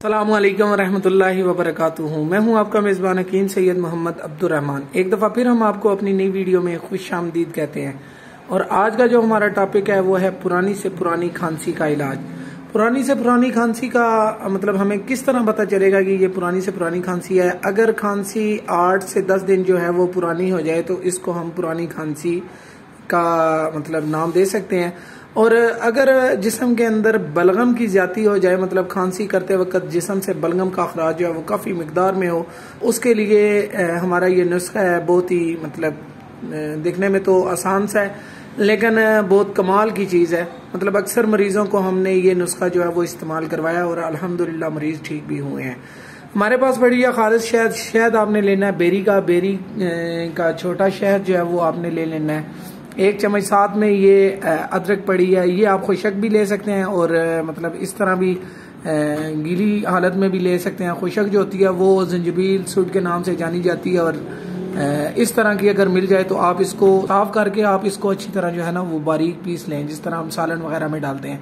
अस्सलामु अलैकुम रहमतुल्लाहि व बरकातुहू। मैं हूं आपका मेज़बान हकीम सैयद मोहम्मद अब्दुर्रहमान। एक दफ़ा फिर हम आपको अपनी नई वीडियो में खुश आमदीद कहते हैं। और आज का जो हमारा टॉपिक है वो है पुरानी से पुरानी खांसी का इलाज। पुरानी से पुरानी खांसी का मतलब हमें किस तरह पता चलेगा कि ये पुरानी से पुरानी खांसी है। अगर खांसी 8 से 10 दिन जो है वो पुरानी हो जाए तो इसको हम पुरानी खांसी का मतलब नाम दे सकते हैं। और अगर जिस्म के अंदर बलगम की ज्यादा हो जाए, मतलब खांसी करते वक्त जिस्म से बलगम का अखराज जो है वो काफ़ी मिकदार में हो, उसके लिए हमारा ये नुस्खा है। बहुत ही मतलब दिखने में तो आसान सा है लेकिन बहुत कमाल की चीज़ है। मतलब अक्सर मरीजों को हमने ये नुस्खा जो है वो इस्तेमाल करवाया और अल्हम्दुलिल्लाह मरीज ठीक भी हुए हैं। हमारे पास बढ़िया खालिश शहद, शहद आपने लेना है बेरी का छोटा शहद जो है वो आपने ले लेना है। 1 चम्मच साथ में ये अदरक पड़ी है, ये आप खुशक भी ले सकते हैं और मतलब इस तरह भी गीली हालत में भी ले सकते हैं। खुशक जो होती है वो जंजीबील सूट के नाम से जानी जाती है और इस तरह की अगर मिल जाए तो आप इसको साफ करके आप इसको अच्छी तरह जो है ना वो बारीक पीस लें, जिस तरह हम सालन वगैरह में डालते हैं।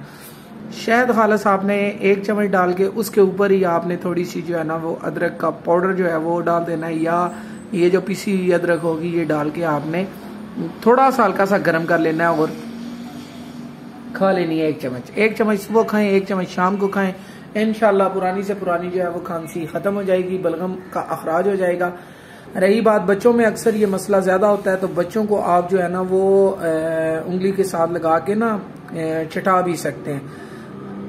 शहद खालस आपने 1 चम्मच डाल के उसके ऊपर ही आपने थोड़ी सी जो है ना वो अदरक का पाउडर जो है वो डाल देना है, या ये जो पिसी हुई अदरक होगी ये डाल के आपने थोड़ा सा हल्का सा गर्म कर लेना है और खा लेनी है 1 चम्मच। 1 चम्मच सुबह खाएं, 1 चम्मच शाम को खाएं। इंशाल्लाह पुरानी से पुरानी जो है वो खांसी खत्म हो जाएगी, बलगम का अखराज हो जाएगा। रही बात बच्चों में, अक्सर ये मसला ज्यादा होता है तो बच्चों को आप जो है ना वो उंगली के साथ लगा के ना चटा भी सकते हैं।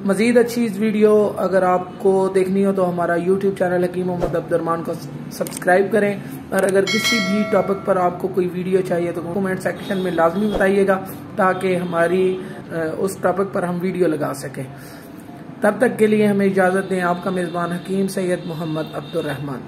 मजीद अच्छी इस वीडियो अगर आपको देखनी हो तो हमारा YouTube चैनल हकीम मोहम्मद अब्दुर्रहमान को सब्सक्राइब करें। और अगर किसी भी टॉपिक पर आपको कोई वीडियो चाहिए तो कमेंट सेक्शन में लाजमी बताइएगा ताकि हमारी उस टॉपिक पर हम वीडियो लगा सकें। तब तक के लिए हमें इजाज़त दें। आपका मेज़बान हकीम सैयद मोहम्मद अब्दुर्रहमान।